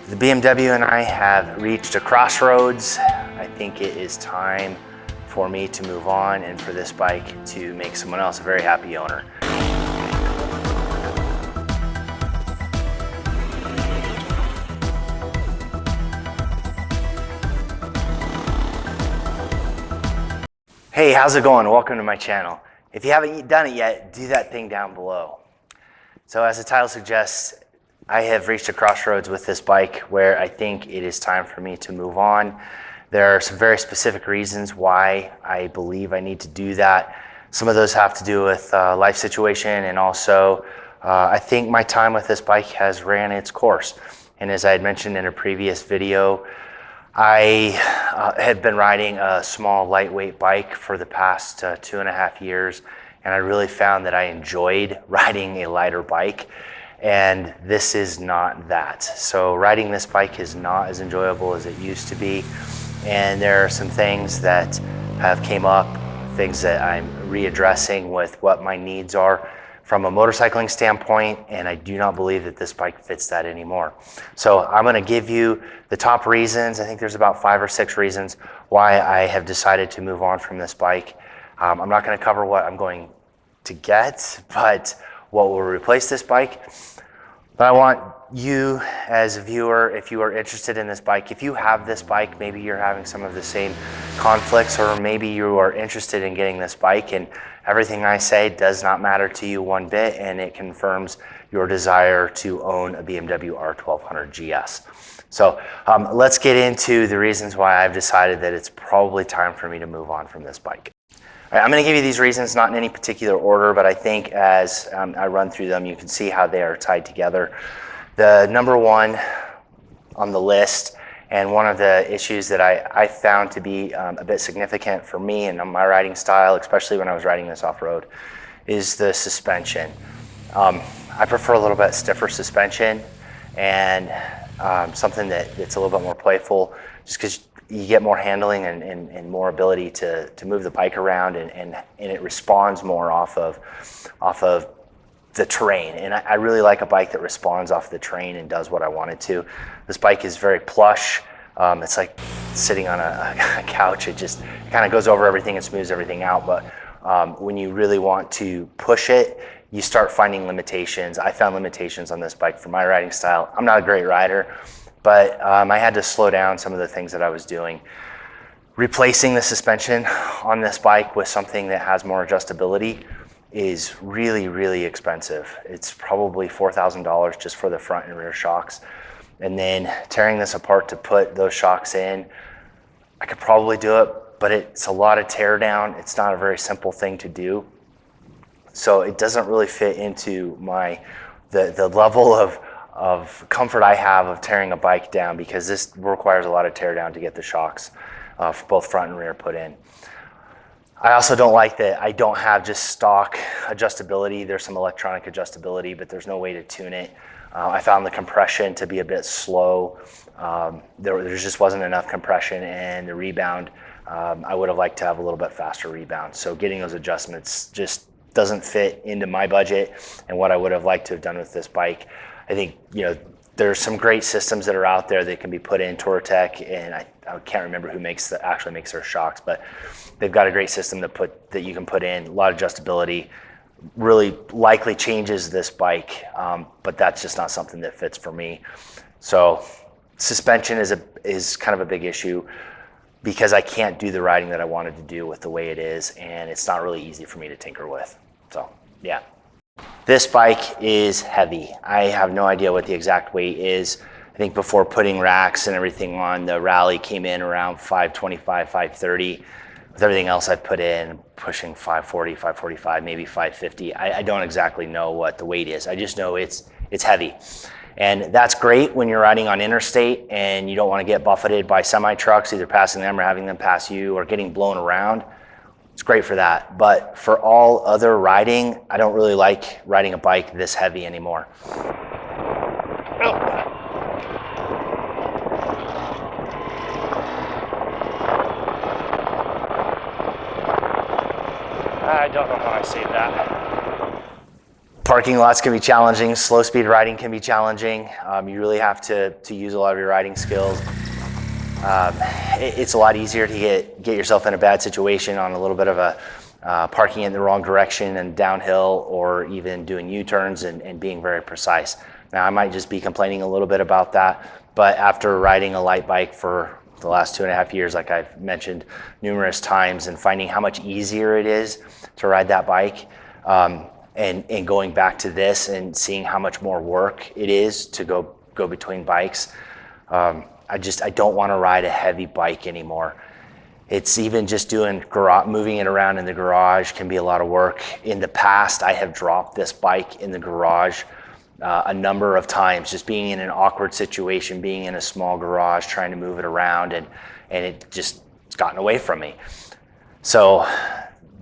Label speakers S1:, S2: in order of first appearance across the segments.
S1: The BMW and I have reached a crossroads. I think it is time for me to move on and for this bike to make someone else a very happy owner. Hey, how's it going? Welcome to my channel. If you haven't done it yet, do that thing down below. So as the title suggests, I have reached a crossroads with this bike where I think it is time for me to move on. There are some very specific reasons why I believe I need to do that. Some of those have to do with life situation, and also I think my time with this bike has ran its course. And as I had mentioned in a previous video, I had been riding a small lightweight bike for the past 2.5 years, and I really found that I enjoyed riding a lighter bike. And this is not that. So riding this bike is not as enjoyable as it used to be. And there are some things that have came up, things that I'm readdressing with what my needs are from a motorcycling standpoint, and I do not believe that this bike fits that anymore. So I'm gonna give you the top reasons. I think there's about 5 or 6 reasons why I have decided to move on from this bike. I'm not gonna cover what I'm going to get, but what will replace this bike. But I want you as a viewer, if you are interested in this bike, if you have this bike, maybe you're having some of the same conflicts, or maybe you are interested in getting this bike and everything I say does not matter to you one bit, and it confirms your desire to own a BMW R1200GS. So let's get into the reasons why I've decided that it's probably time for me to move on from this bike. All right, I'm going to give you these reasons, not in any particular order, but I think as I run through them, you can see how they are tied together. The number one on the list, and one of the issues that I found to be a bit significant for me and my riding style, especially when I was riding this off-road, is the suspension. I prefer a little bit stiffer suspension, and something that's a little bit more playful, just because you get more handling and more ability to move the bike around, and it responds more off of the terrain. And I really like a bike that responds off the terrain and does what I want it to. This bike is very plush. It's like sitting on a couch. It just kind of goes over everything and smooths everything out. But when you really want to push it, you start finding limitations. I found limitations on this bike for my riding style. I'm not a great rider, but I had to slow down some of the things that I was doing. Replacing the suspension on this bike with something that has more adjustability is really, really expensive. It's probably $4,000 just for the front and rear shocks. And then tearing this apart to put those shocks in, I could probably do it, but it's a lot of tear down. It's not a very simple thing to do. So it doesn't really fit into the level of comfort I have of tearing a bike down, because this requires a lot of tear down to get the shocks, both front and rear, put in. I also don't like that I don't have just stock adjustability. There's some electronic adjustability, but there's no way to tune it. I found the compression to be a bit slow. There just wasn't enough compression, and the rebound, I would have liked to have a little bit faster rebound. So getting those adjustments just doesn't fit into my budget and what I would have liked to have done with this bike. I think, there's some great systems that are out there that can be put in. Touratech, and I can't remember who actually makes their shocks, but they've got a great system that you can put in. A lot of adjustability, really likely changes this bike, but that's just not something that fits for me. So suspension is kind of a big issue, because I can't do the riding that I wanted to do with the way it is, and it's not really easy for me to tinker with. So yeah. This bike is heavy. I have no idea what the exact weight is. I think before putting racks and everything on, the Rallye came in around 525, 530. With everything else I've put in, pushing 540, 545, maybe 550. I don't exactly know what the weight is. I just know it's heavy. And that's great when you're riding on interstate and you don't want to get buffeted by semi trucks, either passing them or having them pass you, or getting blown around. It's great for that. But for all other riding, I don't really like riding a bike this heavy anymore. I don't know how I saved that. Parking lots can be challenging. Slow speed riding can be challenging. You really have to use a lot of your riding skills. It's a lot easier to get yourself in a bad situation on a little bit of a parking in the wrong direction and downhill, or even doing U-turns and being very precise. Now, I might just be complaining a little bit about that, but after riding a light bike for the last 2.5 years, like I've mentioned numerous times, and finding how much easier it is to ride that bike, and going back to this and seeing how much more work it is to go between bikes, I don't want to ride a heavy bike anymore. It's even just moving it around in the garage can be a lot of work. In the past, I have dropped this bike in the garage a number of times, just being in an awkward situation, being in a small garage, trying to move it around, and it's gotten away from me. So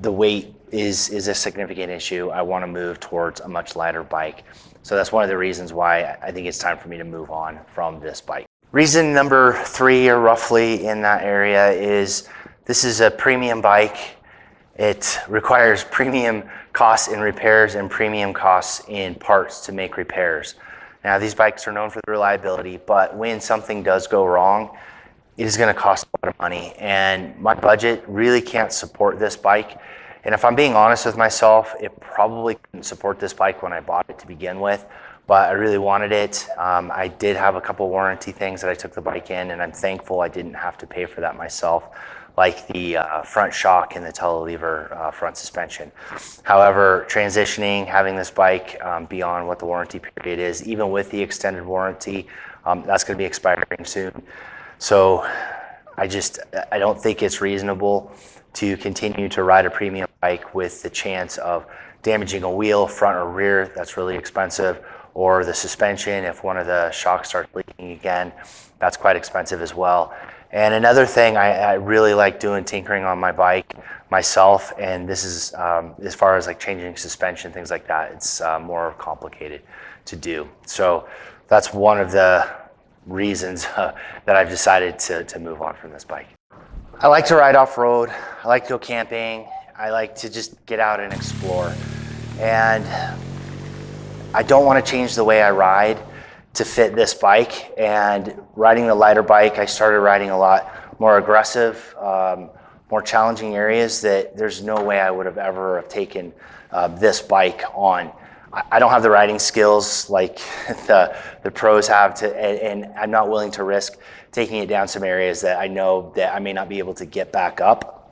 S1: the weight is a significant issue. I want to move towards a much lighter bike. So that's one of the reasons why I think it's time for me to move on from this bike. Reason number 3, or roughly in that area, is this is a premium bike. It requires premium costs in repairs and premium costs in parts to make repairs. Now, these bikes are known for their reliability, but when something does go wrong, it is going to cost a lot of money, and my budget really can't support this bike. And if I'm being honest with myself, it probably couldn't support this bike when I bought it to begin with, but I really wanted it. I did have a couple warranty things that I took the bike in, and I'm thankful I didn't have to pay for that myself, like the front shock and the telelever front suspension. However, transitioning, having this bike beyond what the warranty period is, even with the extended warranty, that's going to be expiring soon. So I don't think it's reasonable to continue to ride a premium bike with the chance of damaging a wheel, front or rear. That's really expensive. Or the suspension, if one of the shocks starts leaking again, that's quite expensive as well. And another thing, I really like doing tinkering on my bike myself, and this is as far as like changing suspension, things like that, it's more complicated to do. So that's one of the reasons that I've decided to move on from this bike. I like to ride off-road. I like to go camping. I like to just get out and explore. And I don't want to change the way I ride to fit this bike. And riding the lighter bike, I started riding a lot more aggressive, more challenging areas that there's no way I would have ever have taken this bike on. I don't have the riding skills like the pros have and I'm not willing to risk taking it down some areas that I know that I may not be able to get back up.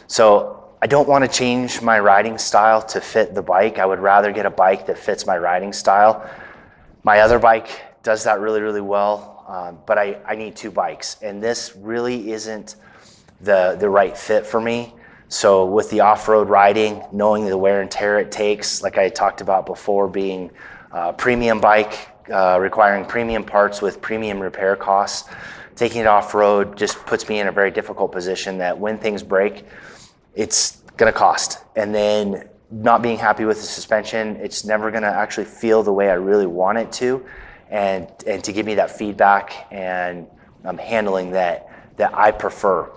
S1: So I don't want to change my riding style to fit the bike. I would rather get a bike that fits my riding style. My other bike does that really, really well, but I need 2 bikes, and this really isn't the right fit for me. So with the off-road riding, knowing the wear and tear it takes, like I talked about before, being a premium bike, requiring premium parts with premium repair costs, taking it off-road just puts me in a very difficult position that when things break, it's gonna cost. And then not being happy with the suspension, it's never gonna actually feel the way I really want it to, and to give me that feedback and handling that I prefer.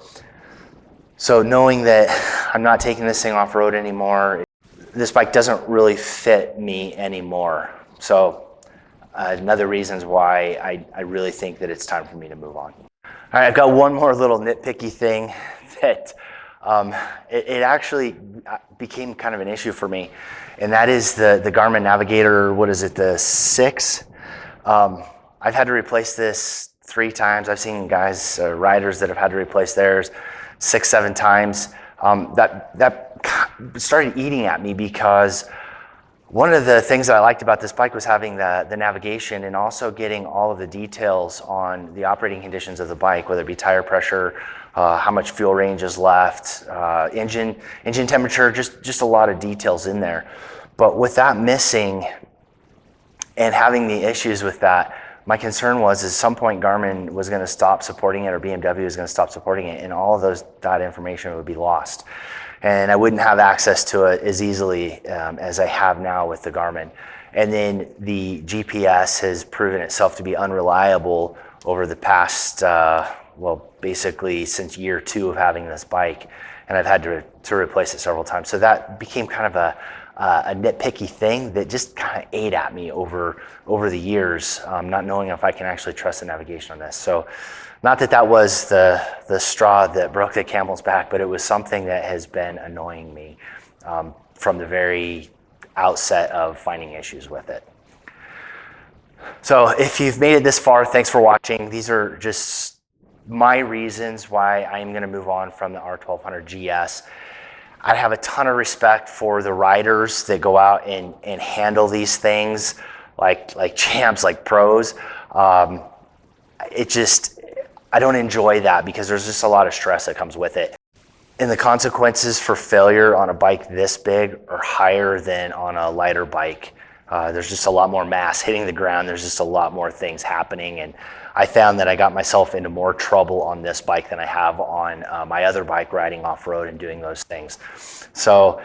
S1: So knowing that I'm not taking this thing off-road anymore, this bike doesn't really fit me anymore. So another reasons why I really think that it's time for me to move on. All right, I've got one more little nitpicky thing that it actually became kind of an issue for me, and that is the Garmin Navigator, what is it, the 6? I've had to replace this 3 times. I've seen guys, riders that have had to replace theirs 6, 7 times. That started eating at me, because one of the things that I liked about this bike was having the navigation and also getting all of the details on the operating conditions of the bike, whether it be tire pressure, how much fuel range is left, engine temperature, just a lot of details in there. But with that missing and having the issues with that, my concern was at some point Garmin was going to stop supporting it, or BMW was going to stop supporting it, and all of that information would be lost. And I wouldn't have access to it as easily as I have now with the Garmin. And then the GPS has proven itself to be unreliable over the past, well, basically since year 2 of having this bike, and I've had to replace it several times. So that became kind of a nitpicky thing that just kind of ate at me over the years, not knowing if I can actually trust the navigation on this. So not that that was the straw that broke the camel's back, but it was something that has been annoying me from the very outset of finding issues with it. So if you've made it this far, thanks for watching. These are just my reasons why I'm going to move on from the R1200GS. I have a ton of respect for the riders that go out and handle these things like champs, like pros. I don't enjoy that because there's just a lot of stress that comes with it. And the consequences for failure on a bike this big are higher than on a lighter bike. There's just a lot more mass hitting the ground. There's just a lot more things happening. And I found that I got myself into more trouble on this bike than I have on my other bike riding off-road and doing those things. So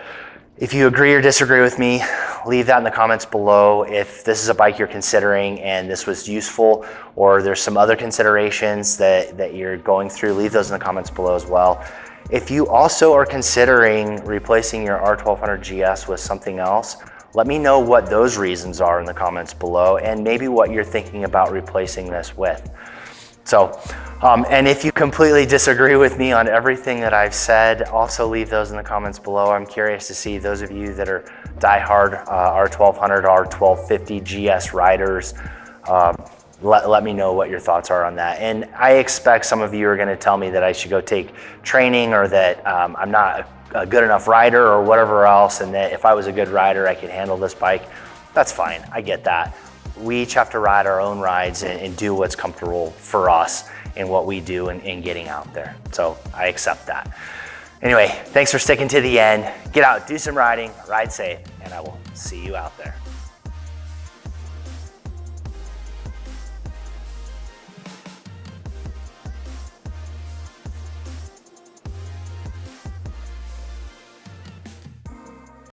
S1: if you agree or disagree with me, leave that in the comments below. If this is a bike you're considering and this was useful, or there's some other considerations that you're going through, leave those in the comments below as well. If you also are considering replacing your R1200GS with something else, let me know what those reasons are in the comments below, and maybe what you're thinking about replacing this with. So, and if you completely disagree with me on everything that I've said, also leave those in the comments below. I'm curious to see those of you that are diehard R1200, R1250GS riders. Let me know what your thoughts are on that. And I expect some of you are going to tell me that I should go take training, or that I'm not a good enough rider or whatever else, and that if I was a good rider I could handle this bike. That's fine, I get that. We each have to ride our own rides and do what's comfortable for us and what we do in getting out there. So I accept that. Anyway, thanks for sticking to the end. Get out, do some riding, ride safe, and I will see you out there.